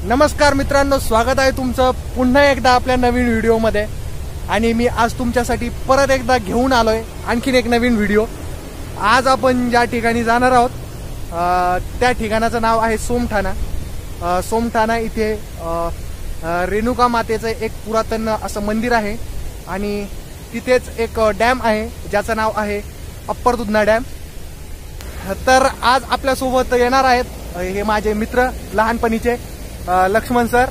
नमस्कार मित्रांनो, स्वागत आहे तुमचं पुन्हा एकदा आपल्या नवीन व्हिडिओमध्ये। आणि मी आज तुमच्यासाठी परत एकदा घेऊन आलोय आणखीन एक नवीन व्हिडिओ। आज आपण ज्या ठिकाणी जाणार आहोत त्या ठिकाणाचं नाव आहे सोमठाणा। सोमठाणा इथे रेणुका मातेचं एक पुरातन असं मंदिर आहे आणि तिथेच एक डॅम आहे ज्याचं नाव आहे अप्पर दुधना डॅम। तर आज आपल्यासोबत येणार आहेत हे माझे मित्र लहानपणीचे लक्ष्मण सर।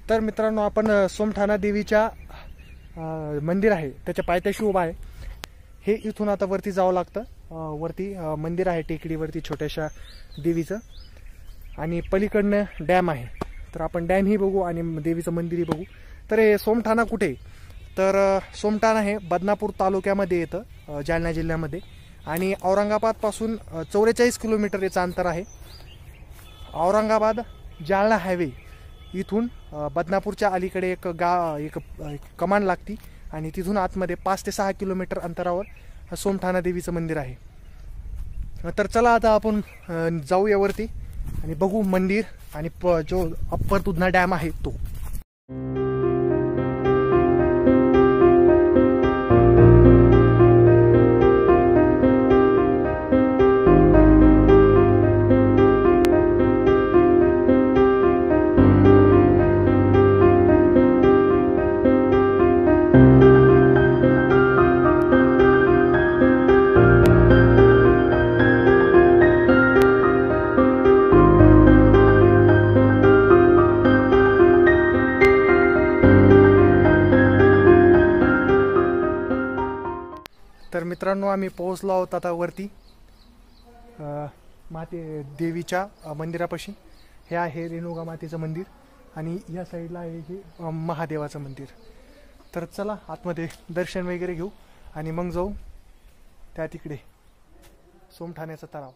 तर मित्रांनो, आपण सोमठाणा देवीच्या मंदिर आहे त्याच्या पायथ्याशी उभा आहे। हे इथून आता वरती जावं लागतं। वरती मंदिर आहे टेकडीवरती छोट्याशा देवीचं आणि पलीकडनं डॅम आहे। तर आपण डॅम ही बघू आणि देवीचं मंदिरही बघू। तर हे सोमठाणा कुठे? तर सोमठाणा हे बदनापूर तालुक्यामध्ये येतं, जालना जिल्ह्यामध्ये, आणि औरंगाबादपासून 44 किलोमीटर याचं अंतर आहे। औरंगाबाद जालना हायवे इथून बदनापूरच्या अलीकडे एक कमान लागती आणि तिथून आतमध्ये 5 ते 6 किलोमीटर अंतरावर सोमठाणा देवीचं मंदिर आहे। तर चला आता आपण जाऊया वरती आणि बघू मंदिर आणि जो अप्पर दुधना डॅम आहे तो। तर मित्रांनो, आम्ही पोहोचलो आहोत आता वरती माते देवीच्या मंदिरापाशी। हे आहे रेणुका मातेचं मंदिर आणि या साईडला आहे हे महादेवाचं मंदिर। तर चला आतमध्ये दर्शन वगैरे घेऊ आणि मग जाऊ त्या तिकडे सोमठाण्याचा तलाव।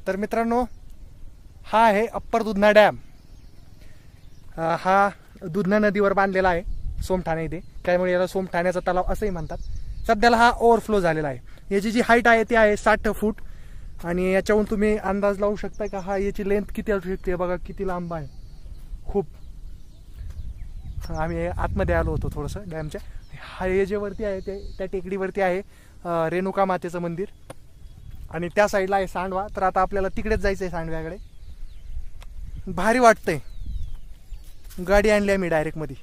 तर मित्रांनो, हा आहे अप्पर दुधना डॅम। हा दुधना नदीवर बांधलेला आहे सोमठाणा इथे, त्यामुळे याला सोमठाण्याचा तलाव असंही म्हणतात। सध्याला हा ओव्हरफ्लो झालेला आहे। याची जी हाईट आहे ती आहे 60 फूट आणि याच्याहून तुम्ही अंदाज लावू शकता का हा याची लेंथ किती असू शकते। बघा किती लांब आहे, खूप। आम्ही आतमध्ये आलो होतो थोडंसं डॅमच्या। हा हे जे वरती आहे ते त्या टेकडीवरती आहे रेणुका मातेचं मंदिर आणि त्या साईडला आहे सांडवा। तर आता आपल्याला तिकडेच जायचं आहे, सांडव्याकडे। भारी वाटतंय, गाडी आणली आम्ही डायरेक्ट मध्ये।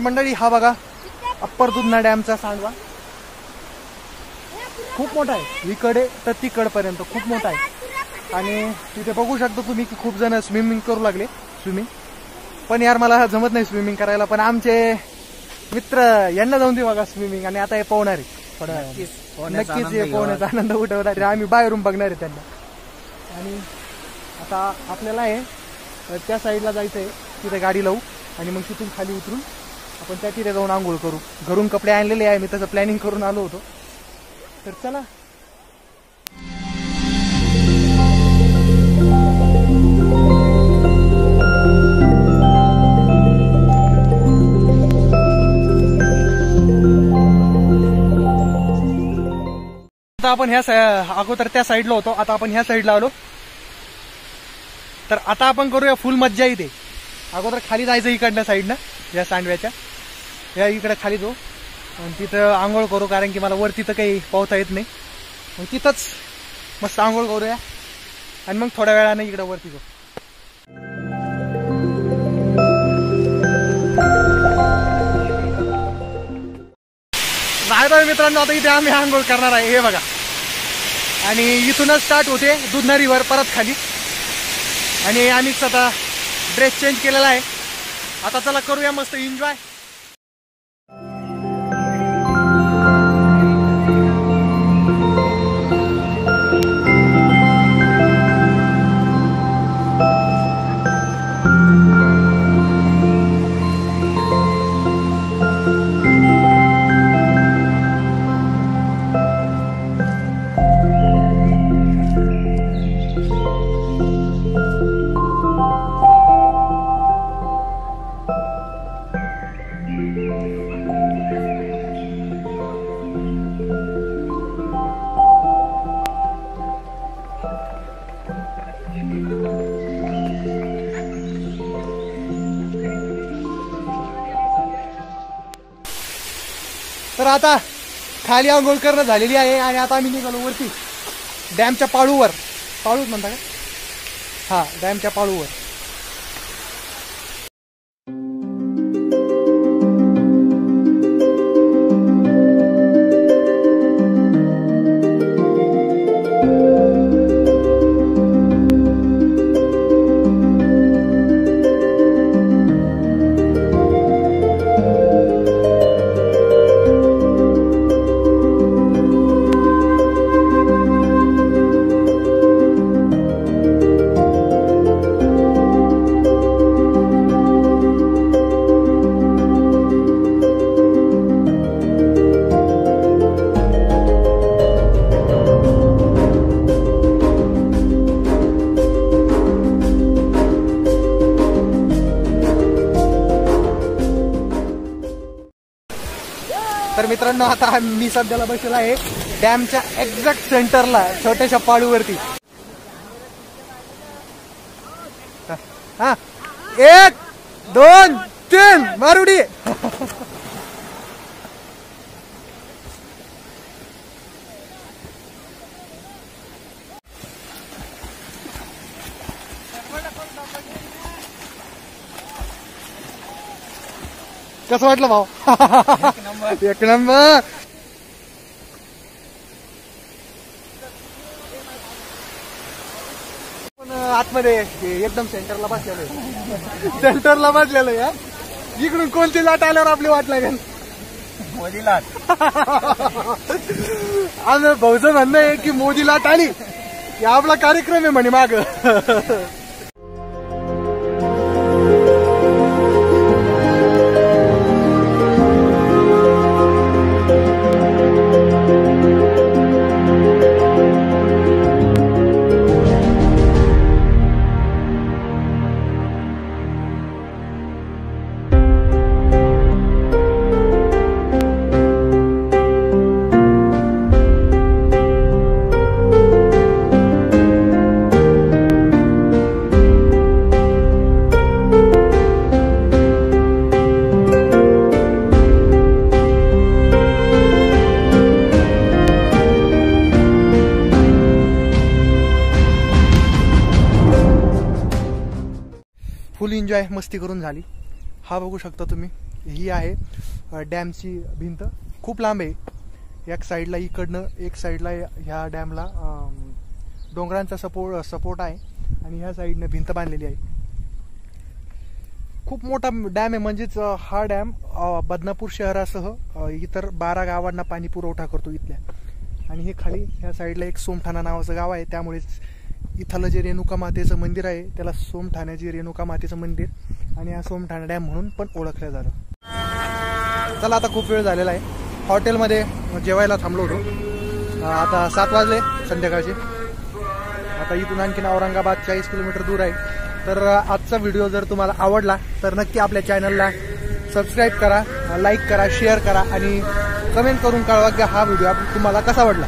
मंडळी हा बघा अप्पर दुधना डॅमचा सांडवा खूप मोठा आहे, इकडे तर तिकडपर्यंत खूप मोठा आहे. आणि तिथे बघू शकता तुम्ही की खूप जण स्विमिंग करू लागले. स्विमिंग पण यार मला जमत नाही स्विमिंग करायला, पण आमचे मित्र यांना जाऊन दे बघा स्विमिंग. आणि आता हे पोहणार आहे थोड्या वेळाने, नक्कीच हे पोहण्याचा आनंद उठवणार आहे. आम्ही बाहेरून बघणार आहे त्यांना. आणि आता आपल्याला आहे त्या साईडला जायचं आहे, तिथे गाडी लावू आणि मग तिथून खाली उतरून आपण त्या तिथे जाऊन आंघोळ करू. घरून कपडे आणलेले आहे, मी तसं प्लॅनिंग करून आलो होतो. तर चला. आता आपण ह्या अगोदर त्या साईडला होतो, आता आपण ह्या साईडला आलो. तर आता आपण करूया फुल मज्जा इथे. अगोदर खाली जायचं इकडनं साईडनं, या सांडव्याच्या या इकडे खाली जाऊ आणि तिथं आंघोळ करू, कारण की मला वरती तर काही पोहता येत नाही. मग तिथंच मस्त आंघोळ करूया आणि मग थोड्या वेळाने इकडे वरती जाऊ. नाही मित्रांनो, आता इथे आम्ही आंघोळ करणार आहे, हे बघा. आणि इथूनच स्टार्ट होते दुधना रिव्हर परत खाली. आणि आम्ही आता ड्रेस चेंज केलेला आहे. आता चला करूया मस्त एन्जॉय. तर आता खाली आंघोळ करणं झालेली आहे आणि आता आम्ही निघालो वरती डॅमच्या पाळूवर. पाळूच म्हणता का? हा, डॅमच्या पाळूवर. तर मित्रांनो, आता मी सध्याला बसलेला आहे डॅमच्या एक्झॅक्ट सेंटरला, छोट्याशा पाळूवरती. हा, 1 2 3 मारुडी. कसं वाटलं भाऊ? एक नंबर. पण आतमध्ये एकदम सेंटरला बसलेलं आहे. सेंटरला बसलेलं आहे. इकडून कोणती लाट आल्यावर आपली वाट लागेल? मोदी लाट. आम्ही भाऊचं म्हणणं आहे की मोदी लाट आली की आपला कार्यक्रम आहे म्हणे माग. फुल एन्जॉय मस्ती करून झाली. हा बघू शकता तुम्ही ही आहे डॅमची भिंत. खूप लांब आहे. एक साईडला इकडनं एक साईडला ह्या डॅमला डोंगरांचा सपोर्ट आहे आणि ह्या साईडनं भिंत बांधलेली आहे. खूप मोठा डॅम आहे. म्हणजेच हा डॅम बदनापूर शहरासह इतर 12 गावांना पाणी पुरवठा करतो इथल्या. आणि हे खाली ह्या साईडला एक सोमठाणा नावाचं गाव आहे. त्यामुळेच इथलं जे रेणुका मातेचं मंदिर आहे त्याला सोमठाण्याची रेणुका मातेचं मंदिर आणि हा सोमठाणा डॅम म्हणून पण ओळखलं जातं. चला आता खूप वेळ झालेला आहे. हॉटेलमध्ये जेवायला थांबलो होतो. आता 7 वाजले संध्याकाळचे. आता इथून आणखीन औरंगाबाद 40 किलोमीटर दूर आहे. तर आजचा व्हिडिओ जर तुम्हाला आवडला तर नक्की आपल्या चॅनलला सबस्क्राईब करा, लाईक करा, शेअर करा आणि कमेंट करून कळवा की हा व्हिडिओ तुम्हाला कसा वाटला.